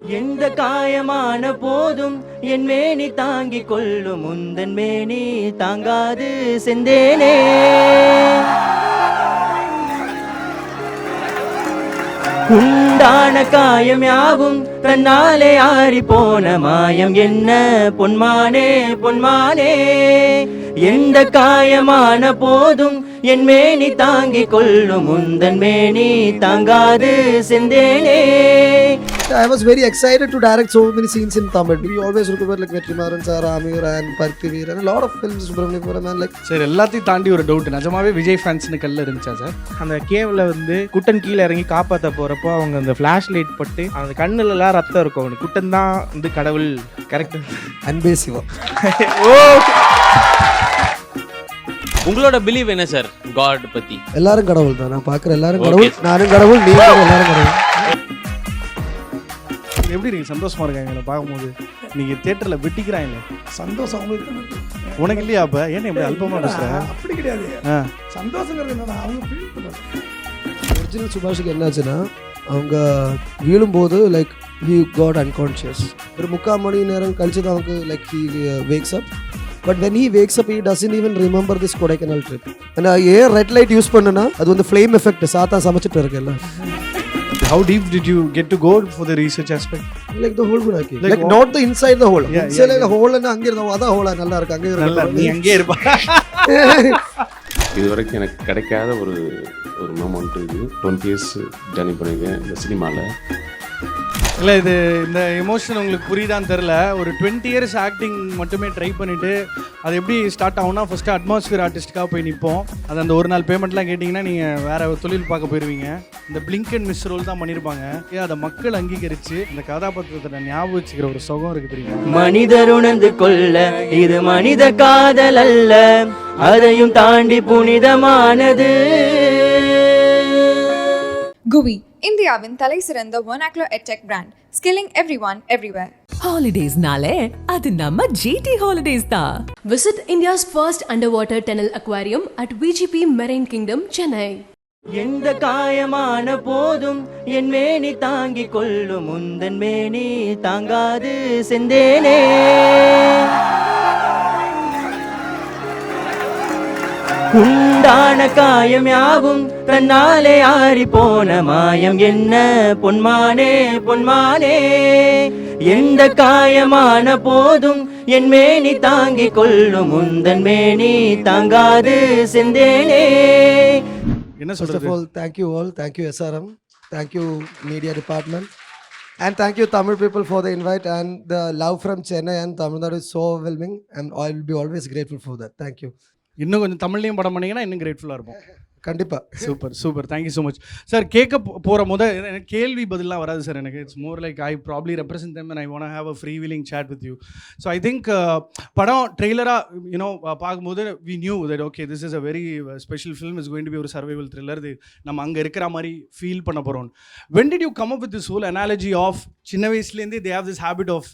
எந்த காயமான போதும் என் மேனி தாங்கிக் கொள்ளும் முந்தன் மேனி தாங்காது செந்தேனே. உண்டான காயம் யாவும் தன்னாலே ஆறி போன மாயம் என்ன பொன்மானே பொன்மானே. எந்த காயமான போதும் என் மேனி தாங்கிக் கொள்ளும் முந்தன் மேனி தாங்காது செந்தேனே. I was very excited to direct so many scenes in Tamil. We always remember like Vetrimaran sir, Amir and Parthivir and a lot of films, Subramanipuram and like. Sir எல்லாத்தையும் தாண்டி ஒரு டவுட், நிஜமாவே விஜய் ஃபேன்ஸ்னு கல்ல இருந்துச்சா சார்? அந்த கேவ்ல வந்து குட்டன் கீழே இறங்கி காப்பாற்ற போறப்போ அவங்க அந்த ஃபிளாஷ் லைட் பட்டு அந்த கண்ணுல எல்லாம் ரத்தம் இருக்கும். அவனுக்கு குட்டன் தான் வந்து கடவுள். கரெக்ட். அன்பே சிவா. ஓ, உங்களோட பிலீவ் என்ன சார் காட் பத்தி? எல்லாரும் கடவுள் தான். நான் பார்க்குற எல்லாரும் கடவுள், நானும் கடவுள், நீங்களும் எல்லாரும் கடவுள். எப்படி இருக்கு? சந்தோஷமா இருக்காங்க எங்களை பார்க்கும்போது? நீங்க தியேட்டர்ல வெட்டிக்கிறாங்க. சந்தோஷம் அவங்களுக்கு உனக்கு இல்லையா? அப்ப ஏன்னா இப்படி அல்பமா பேசுறேன்? அப்படி கிடையாது. சந்தோஷங்கிறது என்னன்னா அவங்க ஃபீல் பண்ணுறாங்க. ஒரிஜினல் சுபாஷுக்கு என்னாச்சுன்னா அவங்க வீழும்போது லைக் ஹி காட் அன்கான்ஷியஸ். ஒரு 3/4 மணி நேரம் கழிச்சு தான் அவங்க like he wax up. But when he wax up he doesn't even remember this Kodaikanal trip. நான் ஏன் ரெட் லைட் யூஸ் பண்ணுன்னா அது வந்து ஃப்ளேம் எஃபெக்ட். சாத்தா சமைச்சிட்டு இருக்குல்ல. How deep did you get to go for the research aspect? Like the whole Guna cave. Like not the inside the hole. Inside the hole and அங்க இருந்தோம். அதான் ஹோலா நல்லா இருக்கு. அங்க நல்லா நீ அங்கே இருப்பா. இதுவரைக்கும் எனக்கு கிடைக்காத ஒரு மொமெண்ட் இது. 20 years ஜர்னி பண்ணியிருக்கேன் இந்த சினிமாவில். இல்லை இது இந்த எமோஷன் உங்களுக்கு புரியுதான்னு தெரில. ஒரு 20 years ஆக்டிங் மட்டுமே ட்ரை பண்ணிவிட்டு அது எப்படி ஸ்டார்ட் ஆகும்னா ஃபஸ்ட்டு அட்மாஸ்பியர் ஆர்டிஸ்ட்டுக்காக போய் நிற்போம். அது அந்த ஒரு நாள் பேமெண்ட்லாம் கேட்டிங்கன்னா நீங்கள் வேறு தொழில் பார்க்க போயிடுவீங்க. இந்த பிளிங்க் அண்ட் மிஸ் ரோல் தான் பண்ணியிருப்பாங்க. அதை மக்கள் அங்கீகரித்து இந்த கதாபாத்திரத்தை ஞாபகம் வச்சுக்கிற ஒரு சுகம் இருக்குது தெரியுமா? மனிதர் உணர்ந்து கொள்ள இது மனித காதல் அல்ல, அதையும் தாண்டி புனிதமானது. குவி இந்தியாவின் தலை சிறந்த vernacular edtech brand, skilling everyone everywhere. Holidays nale adu namma GT Holidays da. Visit India's first underwater tunnel aquarium at VGP Marine Kingdom, Chennai. எந்த காயமான போதும் என் மேனி தாங்கிக் கொள்ளும் முந்தன் மேனி தாங்காது செந்தேனே. உண்டான காயம் யாவும் தன்னாலே ஆறி போன மாயம் என்ன பொன்மானே பொன்மானே. எந்த காயமான போதும் என் மேனி தாங்கிக் கொள்ளும் முந்தன் மேனி தாங்காது செந்தேனே. என்ன First of all, thank you all. Thank you SRM. Thank you media department. And thank you Tamil people for the invite and the love from Chennai and Tamil Nadu is so overwhelming and I will be always grateful for that. Thank you. இன்னும் கொஞ்சம் தமிழ்லையும் படம் பண்ணிங்கன்னா இன்னும் கிரேட்ஃபுல்லாக இருப்போம். கண்டிப்பாக. Super super, thank you so much sir. கேட்க போகிற எனக்கு கேள்வி பதிலாக வராது சார். எனக்கு it's more like I probably represent them and I want have a free willing chat with you. So I think படம் ட்ரெய்லராக யூனோ பார்க்கும்போது we knew that okay this is a very special film, is going to be ஒரு survival thriller. இது நம்ம அங்கே இருக்கிற மாதிரி feel பண்ண போகிறோம். When did you come up with this whole analogy of சின்ன வயசுலேருந்தே they have this habit of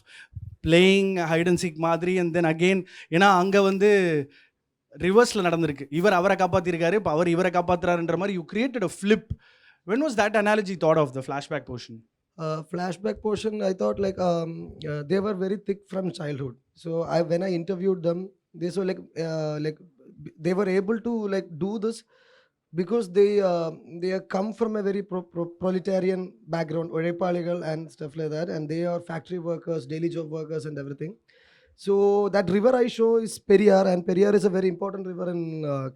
playing hide and seek மாதிரி அண்ட் தென் அகெயின் ஏன்னா அங்கே வந்து ரிவர்ஸில் நடந்திருக்கு. இவர் அவரை காப்பாற்றிருக்காரு, இப்போ அவர் இவரை காப்பாற்றுறாருன்ற மாதிரி you created a flip. When was that analogy thought of the flashback portion? Flashback portion I thought like they were very thick from childhood. So when I interviewed them they so like they were able to like do this because they come from a very proletarian background, Orepaligal and stuff like that, and they are factory workers, daily job workers and everything. So that river I show is Periyar, and Periyar is a very important river in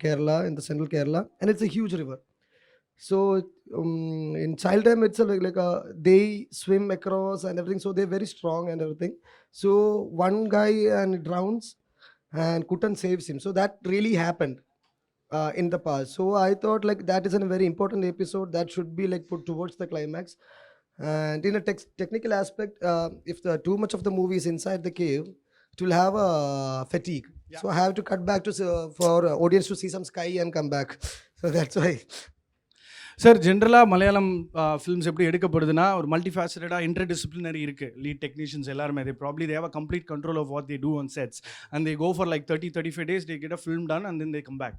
Kerala, in the central Kerala, and it's a huge river. So in child time it's they swim across and everything, so they're very strong and everything. So one guy and drowns and Kutan saves him. So that really happened in the past. So I thought like that is a very important episode that should be like put towards the climax. And in a technical aspect, if too much of the movie is inside the cave, it will have a fatigue. Yeah. So I have to cut back to for audience to see some sky and come back. So that's why. Sir ஜென்ரலாக Malayalam films எப்படி எடுக்கப்படுதுன்னா ஒரு மல்டிஃபேசடடாக interdisciplinary இருக்குது. Lead technicians எல்லாருமே they probably they have a complete control of what they do on sets and they go for like 30-35 days they get a film done and then they come back.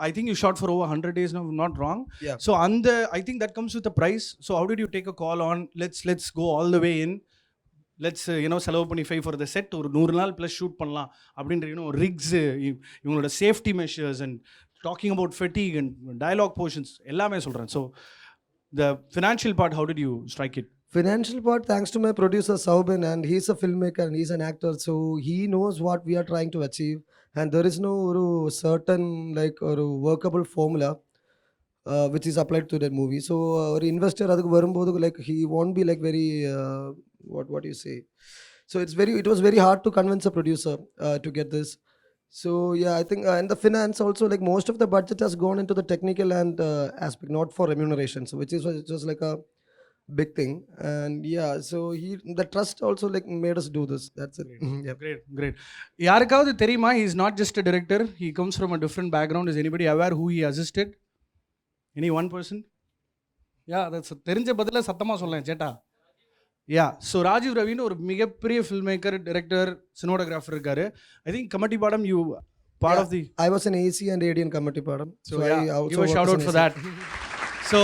I think you shot for over 100 days now, if I'm not wrong. Yeah. So I think that comes with a price. So how did you take a call on let's go all the way in let's செலவு பண்ணி five for the set ஒரு 100 நாள் plus shoot பண்ணலாம் அப்படின்ற risks இவங்களோட safety measures and talking about fatigue and dialogue portions எல்லாமே சொல்கிறேன். So the financial part, how did you strike it? Financial part, thanks to my producer Saubin, and he's a filmmaker and he's an actor, so he knows what we are trying to achieve, and there is no certain like or workable formula which is applied to that movie. So our investor adukku varumbodhu like he won't be like very what do you say, so it was very hard to convince a producer to get this. So yeah, I think and the finance also, like most of the budget has gone into the technical and aspect, not for remuneration, so which is just like a big thing. And yeah, so the trust also like made us do this. That's it. Yeah. Great. யாருக்காவது தெரியுமா he is not just a director, he comes from a different background? Is anybody aware who he assisted? Any one person? Yeah, that's தெரிஞ்ச பதில சத்தமா சொல்லேன் சேட்டா. யா, so Rajiv ரவின்னு ஒரு மிகப்பெரிய film maker, director, cinematographer இருக்காரு. ஐ திங்க் கமிட்டி பாடம் you part of the... I was an AC and AD in Committee Padam. So yeah, I also give a shout out for that. So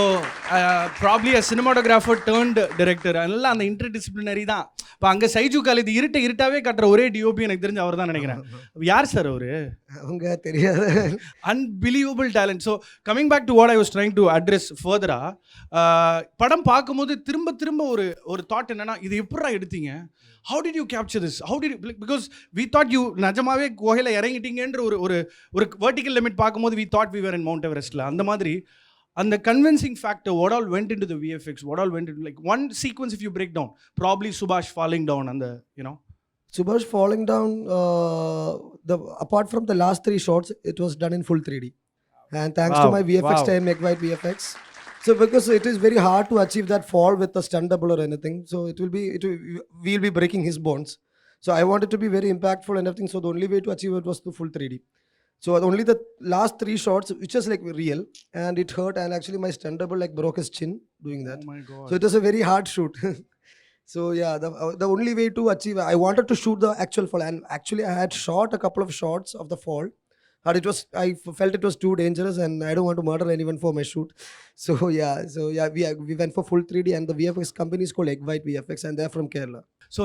probably a cinematographer turned director. அதனால அந்த interdisciplinary தான். இப்போ அங்கே சைஜு கால் இது இருட்டாவே கட்டுற ஒரே DOP எனக்கு தெரிஞ்சு அவர் தான் நினைக்கிறேன். யார் சார் அவரு? அவங்க தெரியாது. Unbelievable talent. So coming back to what I was trying to address ஃபர்தரா, படம் பார்க்கும்போது திரும்ப ஒரு தாட் என்னன்னா, இது எப்படா எடுத்தீங்க? How did you capture this? How did you, because we thought you நிஜமாவே குகையில் இறங்கிட்டீங்கன்ற ஒரு vertical limit பார்க்கும்போது we thought we were in Mount Everestல. அந்த மாதிரி அந்த convincing factor, what all went into the VFX, what all went into, like one sequence if you break down, probably Subhash falling down and Subhash falling down, apart from the last 3 shots, it was done in full 3D. And thanks to my VFX team, Make VFX. So because it is very hard to achieve that fall with a stunt double or anything, so we'll be breaking his bones. So I wanted to be very impactful and everything, so the only way to achieve it was to full 3D. So only the last 3 shots, which was like real, and it hurt, and actually my stunt double like broke his chin doing that. Oh my God. So it was a very hard shoot. So yeah, the only way to achieve, I wanted to shoot the actual fall, and actually I had shot a couple of shots of the fall. But I felt it was too dangerous, and I don't want to murder anyone for my shoot. So yeah, we went for full 3D, and the VFX company is called Egg White VFX, and they're from Kerala. So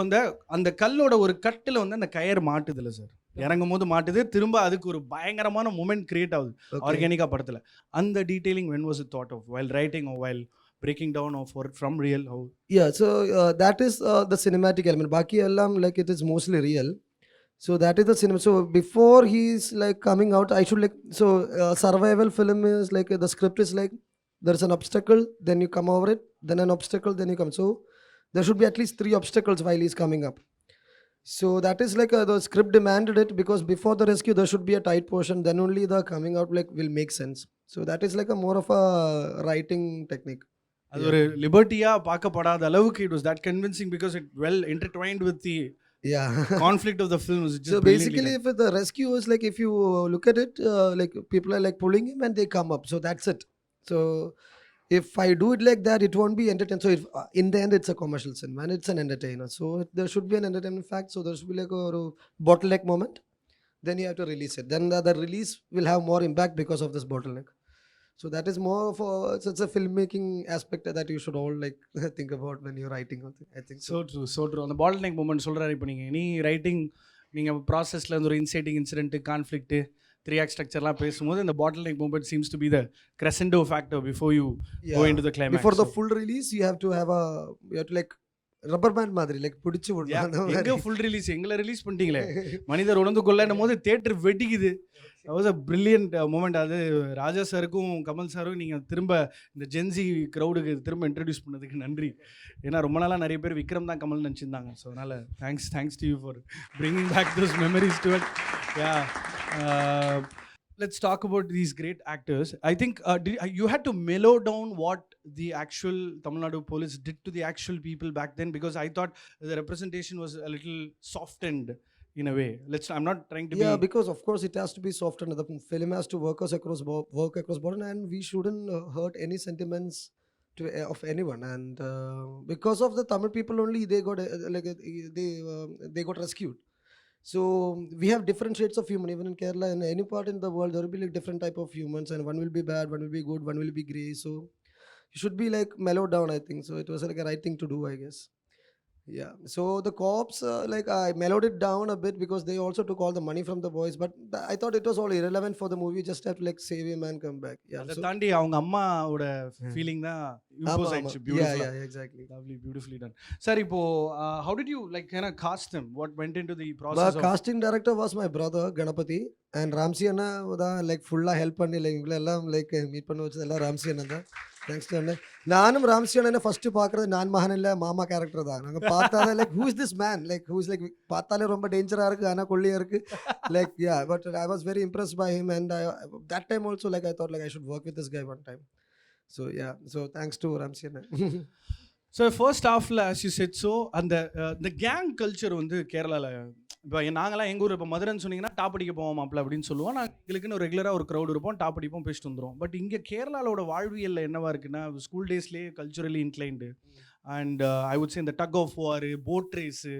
அந்த கல்லோட ஒரு கட்டில் வந்து அந்த coir மாட்டுது இல்லை sir, இறங்கும் போது மாட்டுது, திரும்ப அதுக்கு ஒரு பயங்கரமான மூமெண்ட் கிரியேட் ஆகுது ஆர்கானிக்காக படத்தில். அந்த detailing when was it thought of, while writing or while breaking down or from real? How? Yeah, so that is the cinematic element. Baki ellam like it is mostly real. So that is the cinema. So before he's like coming out, I should like, so survival film is like the script is like there's an obstacle, then you come over it, then an obstacle, then you come. So there should be at least 3 obstacles while he's coming up. So that is like the script demanded it, because before the rescue there should be a tight portion, then only the coming out like will make sense. So that is like a more of a writing technique. அது ஒரு லிபர்ட்டியா பார்க்கப்படாத அளவுக்கு it was that convincing because it well intertwined with the conflict of the film. So basically if the rescue is like, if you look at it, like people are like pulling him and they come up, so that's it. So if I do it like that, it won't be entertaining. So if, in the end it's a commercial cinema and it's an entertainer, so there should be an entertainment fact. So there should be like a bottleneck moment, then you have to release it, then the release will have more impact because of this bottleneck. So that is more of it's a filmmaking aspect that you should all like think about when you're writing. I think so true. அந்த bottleneck moment சொல்றாரு. இப்போ நீங்கள் நீ writing, நீங்கள் ப்ராசஸில் இருந்து ஒரு inciting incident, conflict, 3 act structureலாம் பேசும்போது இந்த bottleneck moment seems to be the crescendo factor before you go into the climax. Before the full release you have to like rubber band மாதிரி லைக் பிடிச்சி விடணும். எங்கே ஃபுல் ரிலீஸ், எங்களை release பண்ணிட்டீங்களே, மனிதர் உணர்ந்து கொள்ளணும் போது theatre வெட்டிக்குது. that was a brilliant moment. அது ராஜா சாருக்கும் கமல் சாரும் நீங்கள் திரும்ப இந்த ஜென்சி க்ரௌடுக்கு திரும்ப இன்ட்ரடியூஸ் பண்ணதுக்கு நன்றி. ஏன்னா ரொம்ப நாளாக நிறைய பேர் விக்ரம் தான் கமல் நினச்சிருந்தாங்க. ஸோ அதனால் thanks to you for bringing back those memories to it. Let's talk about these great actors. I think you had to mellow down what the actual Tamil Nadu police did to the actual people back then, because I thought the representation was a little softened in a way. I'm not trying to be... Yeah, because of course it has to be softened. The film has to work across border, and we shouldn't hurt any sentiments of anyone. And because of the Tamil people only, they got rescued. So we have different shades of human, even in Kerala and any part in the world there will be like different type of humans, and one will be bad, one will be good, one will be grey. So you should be like mellowed down, I think. So it was like a right thing to do, I guess. Yeah. So the cops, like I mellowed it down a bit because they also took all the money from the boys. But I thought it was all irrelevant for the movie. Just have to like save him and come back. Yeah. அதை So தாண்டி அவங்க அம்மாவோட feeling தான் impose ஆயிடுச்சு yeah, பியூட்டிஃபுல்லா. yeah, exactly. Lovely, beautifully done. Sir, இப்போ how did you like kind of cast them? What went into the The process of casting director was my brother Ganapati and Ramsi Anna தான் like full help பண்ணி like இவங்கள எல்லாம் like meet பண்ண வச்சது எல்லாம் Ramsay அண்ணன் தான். Thanks to அண்ணன். நானும் ராம்சி அண்ணனை ஃபர்ஸ்ட் பார்க்குறது நான் மகன் இல்லை மாமா கேரக்டர் தான். நாங்கள் பார்த்தாலே like who is this man like who is like பார்த்தாலே ரொம்ப டேஞ்சராக இருக்குது ஆனால் கொல்லியாக இருக்குது like yeah but I was very impress by him and that time also like I thought like I should work with this guy one time. So yeah so thanks to Ramzi அண்ணன். So first ஹாஃபில் as you said so அந்த gang culture வந்து கேரளாவில் இப்போ நாங்களாம் எங்கள் ஊர் இப்போ மதுரைன்னு சொன்னீங்கன்னா டாப் அடிக்க போவோம் மாப்பிள்ள அப்படின்னு சொல்லுவோம். நாங்கள் எங்களுக்குன்னு ரெகுலராக ஒரு க்ரௌட் இருப்போம், டாப் அடிப்போம், பேசிட்டு வந்துடும். பட் இங்கே கேரளாவோட வாழ்வியலில் என்னவா இருக்குன்னா ஸ்கூல் டேஸ்லேயே culturally inclined and I would say இந்த tug of war, boat race,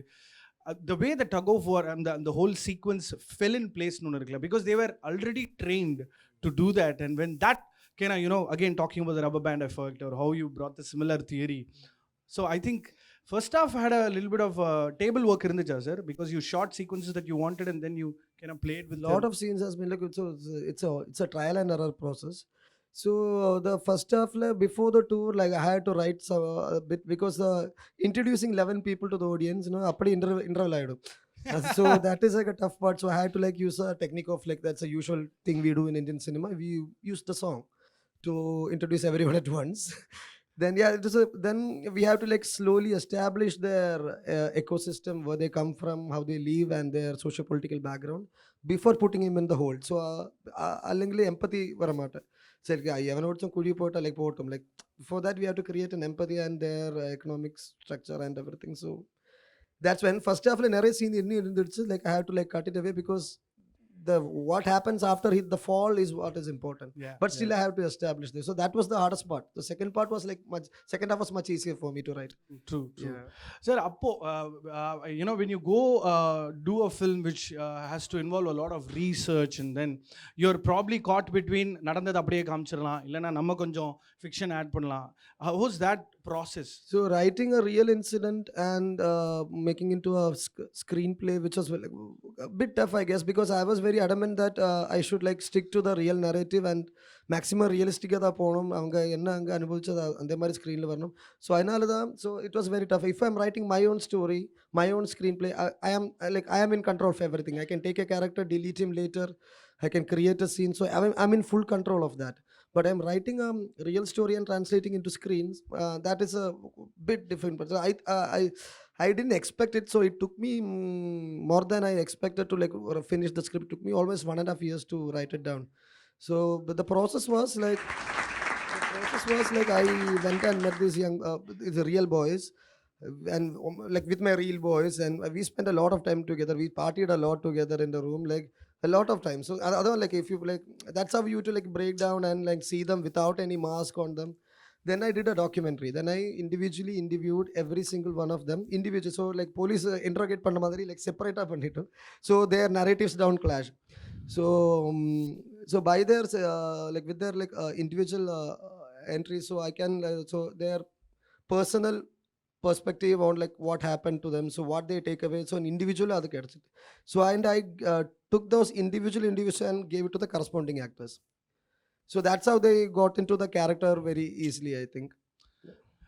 the way the tug of war and the whole sequence fell in place nu irukla because they were already trained to do that. And when that kind of, you know, again talking about the rubber band effect or how you brought the similar theory, so I think first half had a little bit of table work irundhucha sir, because you shot sequences that you wanted and then you kind of played with lot of scenes has been like it's a trial and error process. So the first half before the tour, like I had to write some a bit because introducing 11 people to the audience, you know, appadi interval aidum. So that is like a tough part. So I had to like use a technique of like that's a usual thing we do in Indian cinema. We use the song to introduce everyone at once. Then yeah, then we have to like slowly establish their ecosystem, where they come from, how they live, and their socio-political background before putting him in the hold. So allingly empathy varamata. So like evanodum kudi pota like potom, like for that we have to create an empathy and their economic structure and everything. So that's when first half nare scene like I have to like cut it away because the what happens after the fall is what is important. Yeah, but still I have to establish this. So that was the hardest part. The second part was like second half was much easier for me to write. True. Sir, appo you know, when you go do a film which has to involve a lot of research and then you're probably caught between nadandhathu appadiye kaamichiralam illana namma konjam fiction add pannalam. How was that process? So writing a real incident and making into a screenplay, which was like, a bit tough I guess, because I was very adamant that I should like stick to the real narrative and maximum realistic ah ponum avanga enna anga anubovichadha andhe mari screen la varanum. So ainala so it was very tough. If I'm writing my own story, my own screenplay, I am in control of everything. I can take a character, delete him later, I can create a scene, so I'm in full control of that. But I'm writing a real story and translating into screens, that is a bit different. But I didn't expect it, so it took me more than I expected to like finish the script. It took me almost 1.5 years to write it down. So but the process was like I went and met these young these real boys and like with my real boys, and we spent a lot of time together. We partied a lot together in the room, like a lot of time. So other like if you like that's how you to like break down and like see them without any mask on them. Then I did a documentary. Then I individually interviewed every single one of them individually. So like police interrogate panna madri like separate pannittu, so their narratives don't clash. So so by their like with their like individual entries, so I can so their personal perspective on like what happened to them, so what they take away, so an individual adu kedachittu. So and I took those individual and gave it to the corresponding actors. So that's how they got into the character very easily, I think.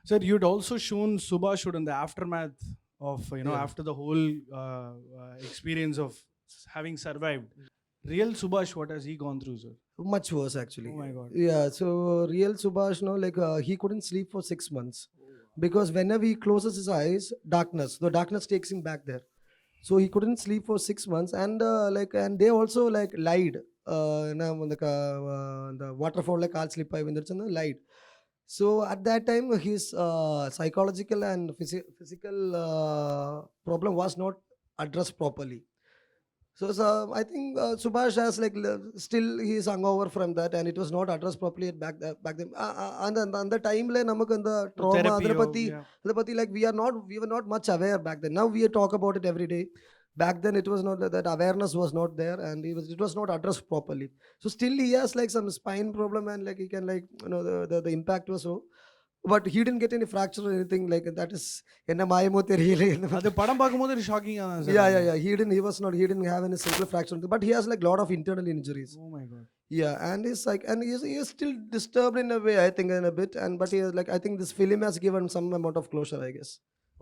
Sir, you'd also shown Subhash in the aftermath of, you know, Yeah. after the whole experience of having survived. Real Subhash, what has he gone through, sir? Much worse actually. Oh my God. Yeah, so real Subhash, no, like he couldn't sleep for 6 months because whenever he closes his eyes, the darkness takes him back there. So he couldn't sleep for 6 months, and like and they also like lied. The waterfall like all slip I lied. So at that time his psychological and physical problem was not addressed properly. So I think Subhash has like still he is hungover from that, and it was not addressed properly back then. And the time le namak and the trauma Therapy, adra patti like we were not much aware back then. Now we talk about it every day. Back then it was not that awareness was not there, and it was not addressed properly. So still he has like some spine problem, and like he can like, you know, the impact was so. but he didn't get any fracture or anything like that. Is enna mayamo theriyala. அது படம் பார்க்கும்போது ஷாக்கிங்கா தான் sir. Yeah. He didn't have any single fracture, but he has like lot of internal injuries. Oh my god. Yeah, and he's like, and he is still disturbed in a way, I think, in a bit. And but he is like, I think this film has given some amount of closure, I guess.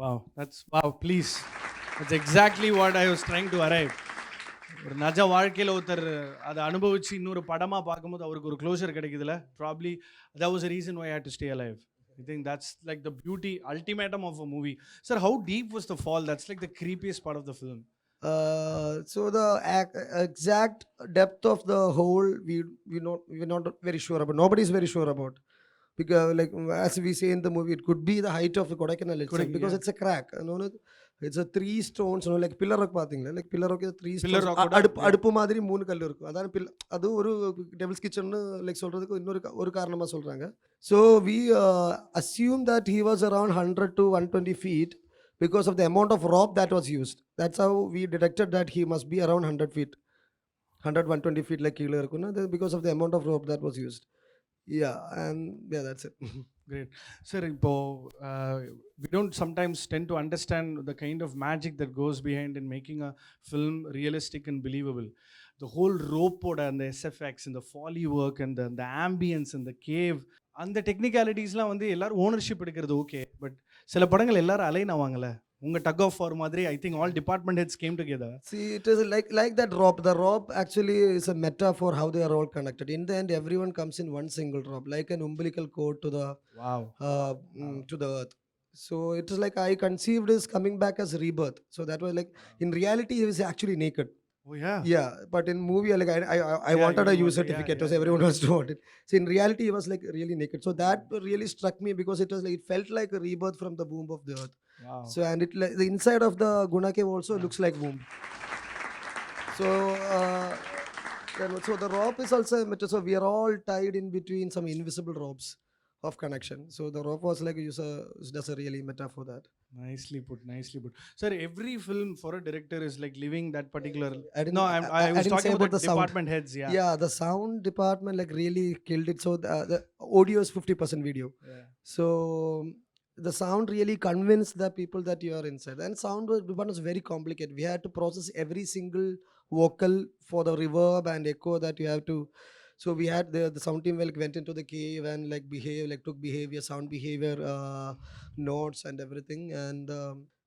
Wow, wow, please. That's exactly what I was trying to arrive. ஒரு நிஜ வாழ்க்கையில் ஒருத்தர் அதை அனுபவிச்சு இன்னொரு படமாக பார்க்கும்போது அவருக்கு ஒரு க்ளோஷர் கிடைக்குதுல. Probably that was a reason why I had to stay alive. I think that's like the beauty, ultimatum of a movie. Sir, how deep was the fall? That's like the creepiest part of the film. So the exact depth of the hole we're not very sure about. Nobody is very sure about, because like as we say in the movie, it could be the height of the Kodaikanal itself, because it's a crack. It's a 3 stones, like pillar rock பாத்தீங்களா, like pillar rock 3 Pillar stones, rock அடுப்பு மாதிரி 3 கல் இருக்கும். அதான் அது ஒரு devil's kitchen like சொல்றதுக்கு இன்னொரு ஒரு காரணமா சொல்றாங்க. So we assume that he was around 100 to 120 feet because of the amount of rope that was used. That's how we detected that he must be around 100 feet, 120 feet like கீழ இருக்குன்னா, because of the amount of rope that was used. Yeah, that's it. Great. Sir, இப்போ we don't sometimes tend to understand the kind of magic that goes behind in making a film realistic and believable. The whole rope and the SFX and the Foley work and the ambience and the cave, அந்த டெக்னிக்காலிட்டிஸ்லாம் வந்து எல்லாரும் ownership எடுக்கிறது okay, but சில படங்கள் எல்லாரும் align ஆவாங்கல்ல. உங்க டக் of war மாதிரி I think all department heads came together. See, it is like that rope. The rope actually is a metaphor how they are all connected. In the end, everyone comes in one single rope, like an umbilical cord to the Wow. to the earth. So it is like I conceived is coming back as rebirth. So that was like, in reality he was actually naked. Oh yeah. Yeah, but in movie like I wanted a U certificate, so everyone was to want it. So in reality he was like really naked. So that really struck me, because it was like, it felt like a rebirth from the womb of the earth. Wow. So and it like the inside of the Guna cave also looks like womb. So so the rope is also a metaphor. So we are all tied in between some invisible ropes of connection. So the rope was like does a really metaphor that. Nicely put. Sir, every film for a director is like living that particular. I didn't- No, I was didn't talking say about about the the sound. department heads. Yeah. Yeah, the sound department like really killed it. So the audio is 50% video. Yeah. So the sound really convinced the people that you are inside. And sound department was very complicated. We had to process every single vocal for the reverb and echo that you have to. So we had the sound team like went into the cave and like took behavior, sound behavior notes and everything. And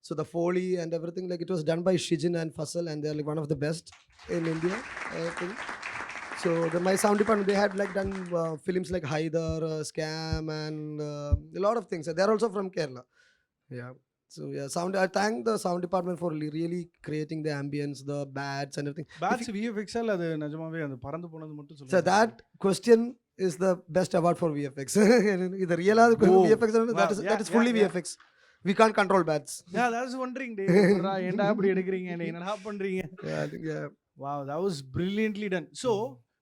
so the Foley and everything, like it was done by Shijin and Fasal, and they're like one of the best in India, I think. So my sound department, they had like done films like Haidar, Scam, and a lot of things. They're also from Kerala. Yeah. So yeah, sound. I thank the sound department for really creating the ambience, the bats and everything. Bats VFX அல்ல அது நிஜமாவே அந்த பறந்து போனது மட்டும் சொல்லுங்க. So that question is the best award for VFX. The real VFX, that is fully VFX. We can't control bats. Yeah, that's wondering day. என்ன அப்படி எடுக்கறீங்க, என்னடா பண்றீங்க? Yeah, I think, yeah. Wow, that was brilliantly done. So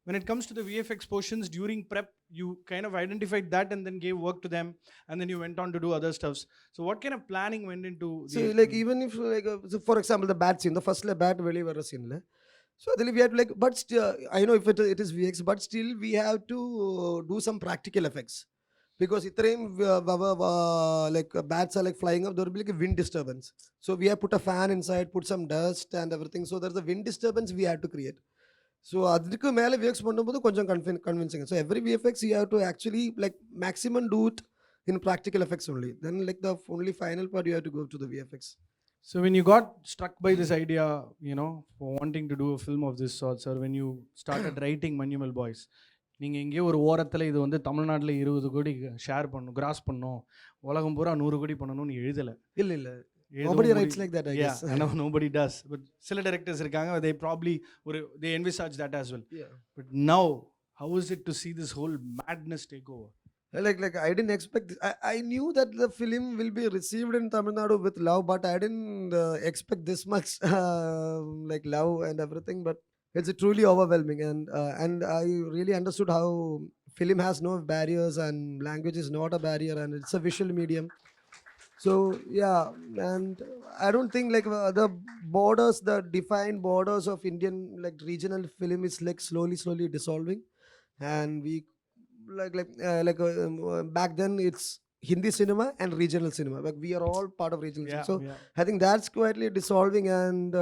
when it comes to the VFX portions during prep, you kind of identified that and then gave work to them, and then you went on to do other stuffs. So what kind of planning went into So like even if like so for example the bat scene, the first bat veli vara scene la, so then we had to like, but still, I know if it is VX, but still we have to do some practical effects, because itrem like bats are like flying up, there will be like a wind disturbance. So we have put a fan inside, put some dust and everything, so there's a wind disturbance we had to create. So அதுக்கு மேலே VFX பண்ணும்போது கொஞ்சம் convincing. So every VFX you have to actually like maximum do it in practical effects only. Then like the only final part you have to go to the VFX. So when you got struck by this idea, for wanting to do a film of this sort, sir, when you started writing MANJUMMEL Boys, நீங்கள் எங்கேயோ ஒரு ஓரத்தில் இது வந்து தமிழ்நாட்டில் 20 கோடி share பண்ணணும், cross பண்ணணும், உலகம் பூரா 100 கோடி பண்ணணும்னு எழுதலை. இல்லை nobody writes like that, I guess. I know nobody does, but சில directors இருக்காங்க, they probably they envisage that as well. Yeah. But now how is it to see this whole madness take over? Like I didn't expect this. I knew that the film will be received in Tamil Nadu with love, but I didn't expect this much like love and everything. But it's truly overwhelming, and I really understood how film has no barriers and language is not a barrier, and it's a visual medium. So yeah, and I don't think like the borders, the defined borders of Indian like regional film is like slowly dissolving, and we back then it's Hindi cinema and regional cinema. Like we are all part of regional Yeah, cinema. So yeah. I think that's quietly dissolving, and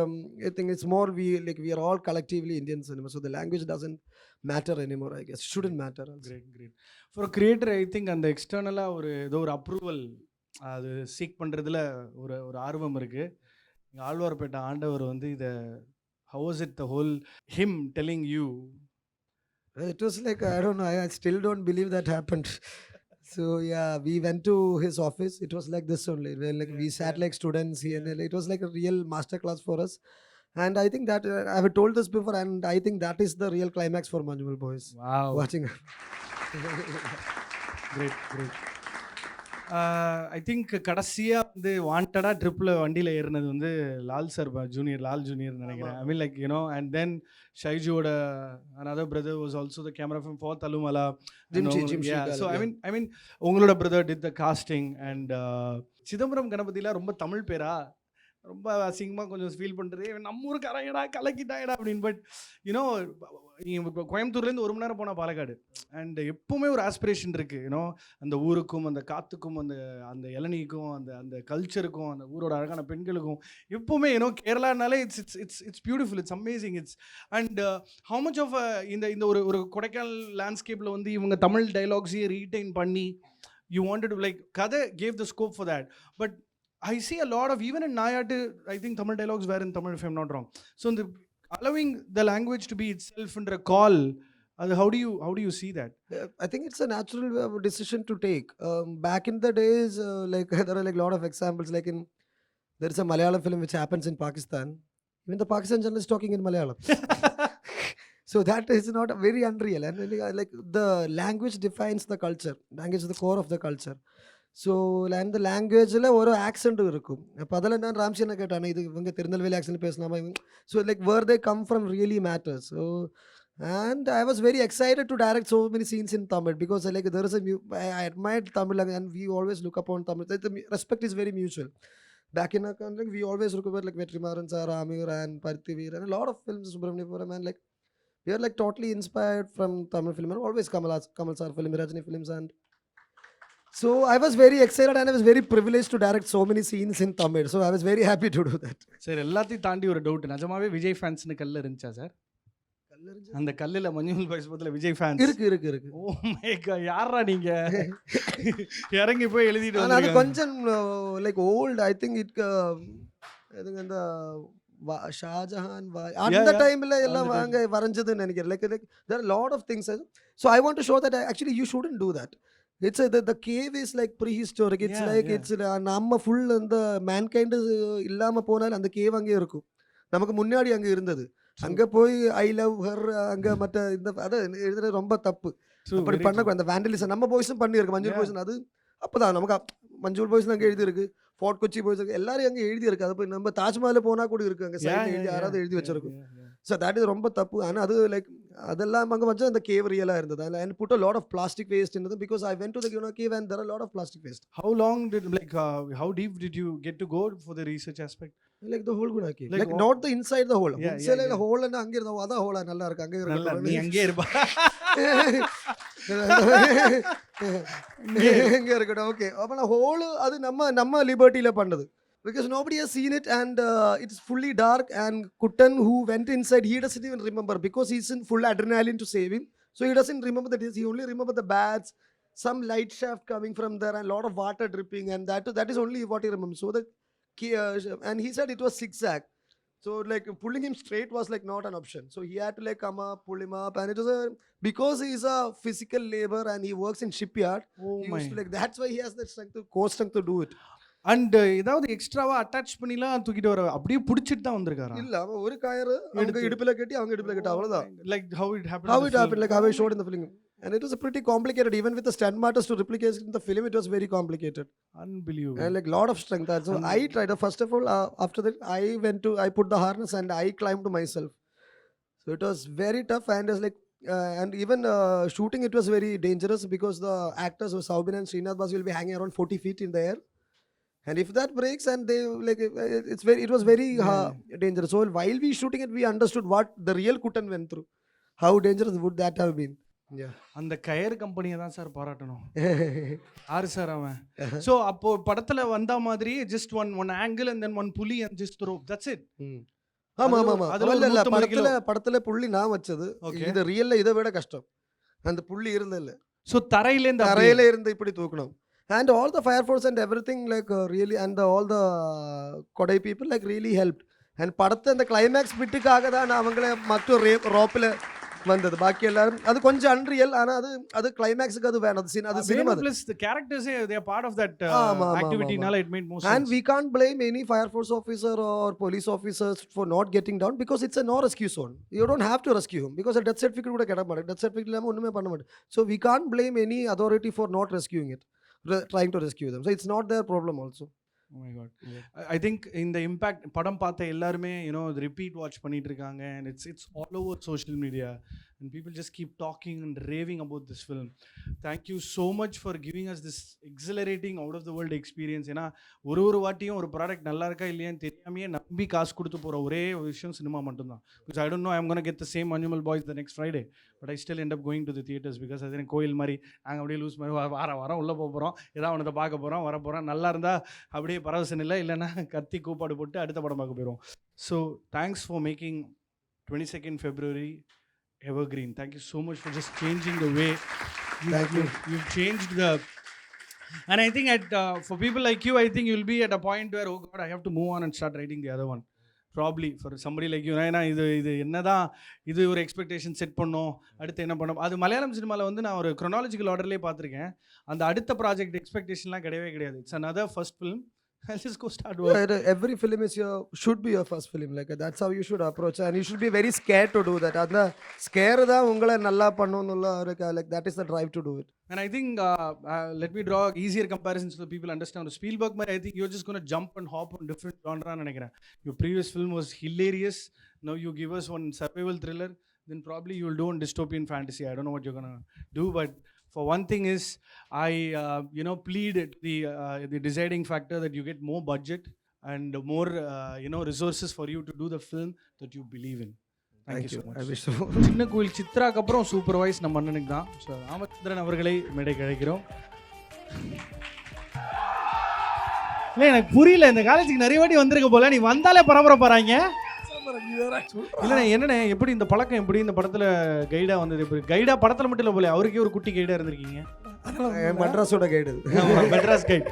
I think it's more we are all collectively Indian cinema. So the language doesn't matter anymore. I guess shouldn't matter. Also. Great. For a creator, I think அந்த எக்ஸ்டர்னலாக ஏதோ ஒரு approval அது seek பண்ணுறதுல ஒரு ஆர்வம் இருக்குது. ஆழ்வார்பேட்டை ஆண்டவர் வந்து இதை how was it the whole him telling you? It was like I don't know. I still don't believe that happened. So yeah, we went to his office. It was like this only. Where like we sat like students here, and it was like a real masterclass for us. And I think that I have told this before, and I think that is the real climax for Manjummel boys. Wow. Watching. Great. I think கடைசியாக வந்து வாண்டடாக ட்ரிப்பில் வண்டியில் ஏறினது வந்து Lal Junior நினைக்கிறேன். I mean like you know and then ஷைஜுவோட another brother was also the camera from for Talumala. So I mean உங்களோட brother did the casting and Chidambaram கணபதியில் ரொம்ப தமிழ் பேரா ரொம்ப அசிங்கமாக கொஞ்சம் ஃபீல் பண்ணுறது நம்ம ஊருக்காரங்கடா கலக்கிட்டாங்கடா அப்படின்னு. பட் யூனோ இப்போ கோயம்புத்தூர்லேருந்து 1 மணி நேரம் போனால் பாலக்காடு. அண்ட் எப்போவுமே ஒரு ஆஸ்பிரேஷன் இருக்குது யூனோ அந்த ஊருக்கும் அந்த காற்றுக்கும் அந்த இளநீக்கும் அந்த கல்ச்சருக்கும் அந்த ஊரோட அழகான பெண்களுக்கும் எப்போவுமே யூனோ கேரளானாலே it's beautiful, it's amazing. And how much of இந்த ஒரு கொடைக்கானல் லேண்ட்ஸ்கேப்பில் வந்து இவங்க தமிழ் டைலாக்ஸையே ரீடைன் பண்ணி யூ வாண்டட் டு லைக் கதை gave the scope for that. But I see a lot of, even in Nayatu, I think Tamil dialogues were in Tamil if I'm not wrong. So allowing the language to be itself under a call, how do you see that? I think it's a natural decision to take. Back in the days, like there are like a lot of examples. Like there is a Malayalam film which happens in Pakistan. Even the Pakistan journalist talking in Malayalam. So that is not very unreal. And like the language defines the culture. Language is the core of the culture. So அந்த லாங்குவேஜில் ஒரு accent இருக்கும். அப்போ அதில் நான் ராம்சியனை கேட்டானே இது இவங்க Tirunelveli accent பேசலாமா இவங்க. So like where they come from really matters. So and I was very excited to direct so many scenes in Tamil because like there is I admired Tamil and we always look upon Tamil. The respect is very mutual. Back in our country, we always look at like Vetrimaran sir, Amir and Parthiveer and a lot of films, Subramaniapuram, and like we are like totally inspired from Tamil film and always Kamal sir film, Rajani films. And so I was very excited and I was very privileged to direct so many scenes in Tamil. So I was very happy to do that. Sir எல்லாத்தையும் தாண்டி ஒரு doubt, நிஜமாவே விஜய் ஃபேன்ஸ்னு கல்ல இருந்துச்சா sir? அந்த கல்லில் Manjummel boys பத்தில Vijay fans இருக்கு. Oh my God, யாரா நீங்க இறங்கி போய் எழுதிட்டு வந்தீங்க? அது கொஞ்சம் லைக் ஓல்ட். ஐ திங்க் அந்த ஷாஜஹான் அந்த டைம்ல எல்லாம் வாங்க வரைஞ்சதுன்னு நினைக்கிறேன். Like there are a lot of things. So I want to show that actually you shouldn't do that. It's the cave is like prehistoric. It's like it's நம்ம full அந்த mankind இல்லாம போனாலும் அந்த கேவ் அங்கே இருக்கும். நமக்கு முன்னாடி அங்கே இருந்தது. அங்கே போய் ஐ லவ் ஹர் அங்கே மற்ற இந்த அதை எழுதுறது ரொம்ப தப்பு. அப்படி பண்ணக்கூடாது. அந்த வேண்டலிசம் நம்ம பாய்ஸும் பண்ணியிருக்கு. மஞ்சள் பாய்ஸ் அது அப்போதான் நமக்கு மஞ்சள் பாய்ஸ் அங்கே எழுதியிருக்கு. ஃபோர்ட் கொச்சி பாய்ஸ் எல்லாரும் அங்கே எழுதியிருக்கு. அது போய் நம்ம தாஜ்மஹால் போனால் கூட இருக்கு அங்கே சைடில் எழுதி யாராவது எழுதி வச்சிருக்கும். ஸோ தட் இஸ் ரொம்ப தப்பு. ஆனால் அது லைக் அதெல்லாம் அங்கே வச்சு அந்த கேவ் ரியலாக இருந்தது. and put a lot of plastic waste into them because I went to the Guna cave and there are a lot of plastic waste. How long did how deep did you get to go for the research aspect? Like the whole Guna cave, like not the inside the hole. Inside the hole and அங்கே இருந்தோம். அதான் ஹோலா நல்லா இருக்கு. அங்கே நல்லா நீ அங்கே இருப்பா. எங்கே இருக்கட்டும். ஓகே, அப்போ ஹோல் அது நம்ம லிபர்ட்டியில் பண்ணது. Because nobody has seen it and it's fully dark and Kuttan who went inside, he doesn't even remember because he's in full adrenaline to save him. So he doesn't remember that. He only remember the bats, some light shaft coming from there and a lot of water dripping, and that is only what he remembers. So and he said it was zigzag. So like pulling him straight was like not an option. So he had to like come up, pull him up, and it was because he is a physical labor and he works in shipyard. He used to, like that's why he has that core strength to do it. And ஏதாவது எக்ஸ்ட்ராவா attach பண்ணிலாம் தூக்கிட்டு வர அப்படியே பிடிச்சிட்டு தான் வந்திருக்காரு. இல்ல அவன் ஒரு கயிறு அவங்க இடுப்புல கட்டி அவங்க இடுப்புல கட்டி அவ்வளவுதான். Like how it happened like how I showed in the film. And it was a pretty complicated, even with the stunt masters to replicate in the film, it was very complicated. Unbelievable. And like lot of strength. So I tried. First of all, after that, I put the harness and I climbed myself. So it was very tough and it was like and even shooting it was very dangerous because the actors were Saubin and Srinath Bas will be hanging around 40 feet in the air. And if that breaks and they like it was very dangerous. So while we shooting it, we understood what the real Kuttan went through. How dangerous would that have been? Yeah. அந்த coir கம்பெனியை தான் sir பாராட்டணும். யாரு sir அவன்? So அப்போ படத்துல வந்த மாதிரி just one angle and then one புலி and just throw, that's it. ஆமா ஆமா ஆமா. அதுல இல்ல இல்ல, 150 படத்துல புள்ளி நான் வச்சது. இது ரியல்ல இதை விட கஷ்டம். அந்த புள்ளி இருந்தல்ல. ஸோ தரையில இருந்து இப்படி தூக்கணும். And all the fire force and everything like really, and all the Kodai people like really helped. And படத்தை அந்த கிளைமேக்ஸ் பிட்டுக்காக தான் அவங்கள மற்ற ரோப்பில் வந்தது. பாக்கி எல்லாரும் அது கொஞ்சம் அன்ரியல். ஆனால் அது கிளைமேக்ஸுக்கு அது வேணும். அது cinema. Plus the characters, they are part of that activity. Nala it made more sense. And we can't blame any fire force officer or police officers for not getting down because it's a no rescue zone. You don't have to rescue him because a death certificate கூட கெட மாட்டேன். Death certificate இல்லாமல் ஒன்றுமே பண்ண மாட்டேன். So we can't blame any authority for not rescuing it, trying to rescue them. So it's not their problem also. Oh my god. I think in the impact படம் பார்த்த எல்லாருமே ரிப்பீட் வாட்ச் பண்ணிட்டு இருக்காங்க, and it's all over social media and people just keep talking and raving about this film. Thank you so much for giving us this exhilarating out of the world experience. ஏன்னா ஒரு வாட்டியும் ஒரு product நல்லா இருக்கா இல்லையான்னு தெரியாமையே நம்பி காசு கொடுத்து போகிற ஒரே விஷயம் சினிமா மட்டும்தான். Because I don't know I'm going to get the same MANJUMMEL boys the next Friday, but I still end up going to the theaters because அது எனக்கு கோயில் மாதிரி நாங்கள் அப்படியே லூஸ் மாதிரி வாரம் உள்ளே போகிறோம், ஏதாவது ஒன்றதை பார்க்க போகிறோம், வர போகிறோம், நல்லா இருந்தால் அப்படியே பரவசம் இல்லை, இல்லைன்னா கத்தி கூப்பாடு போட்டு அடுத்த படம் பார்க்க போயிடுவோம். So thanks for making 22nd February evergreen. Thank you so much for just changing the way you've changed the, and I think for people like you, I think you'll be at a point where, oh god, I have to move on and start writing the other one. Probably for somebody like you, ஏன்னா இது என்னதான் இது ஒரு expectation set பண்ணோம், அடுத்து என்ன பண்ணோம். அது மலையாளம் சினிமாவில் வந்து நான் ஒரு க்ரோனாலஜிக்கல் ஆர்டர்லேயே பார்த்துருக்கேன். அந்த அடுத்த ப்ராஜெக்ட் எக்ஸ்பெக்டேஷன்லாம் கிடையவே கிடையாது. It's another first film. I'll just go start work. Yeah, every film should be your first film. Like that's how you should approach, and you should be very scared to do that. And the scare da ungala nalla pannunulla like that is the drive to do it. And I think let me draw easier comparisons so that people understand. Spielberg, I think you're just going to jump and hop on different genre. Your previous film was hilarious. Now you give us one survival thriller. Then probably you'll do one dystopian fantasy. I don't know what you're going to do, but for one thing is I plead the deciding factor that you get more budget and more resources for you to do the film that you believe in. Thank you so much. I wish so. சின்ன கோயில் சித்ராக்கு அப்புறம் supervise நம்ம அண்ணனுக்கு தான். So Ramachandran அவர்களை மேடைக்கு அழைக்கிறோம். இல்லை எனக்கு புரியல, இந்த காலேஜுக்கு நிறைய வாட்டி வந்திருக்க போல, நீ வந்தாலே பரபரப்பாராங்க. இல்லைண்ணே என்னண்ணே எப்படி இந்த பழக்கம் எப்படி இந்த படத்தில் கைடாக வந்தது? எப்படி கைடாக படத்தில் மட்டும் இல்லை போல, அவருக்கே ஒரு குட்டி கைடாக இருந்திருக்கீங்க. மெட்ராஸோட கைடு. மெட்ராஸ் கைட்.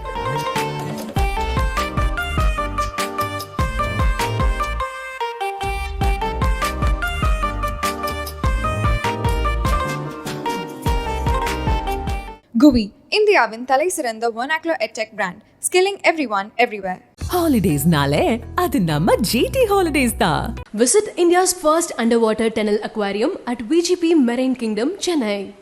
GUI, இந்தியாவின் தலை சிறந்த vernacular edtech brand, skilling everyone everywhere. ஹாலிடேஸ்னாலே அது நம்ம GT ஹாலிடேஸ் தான். Visit India's first underwater tunnel aquarium at VGP Marine Kingdom, Chennai.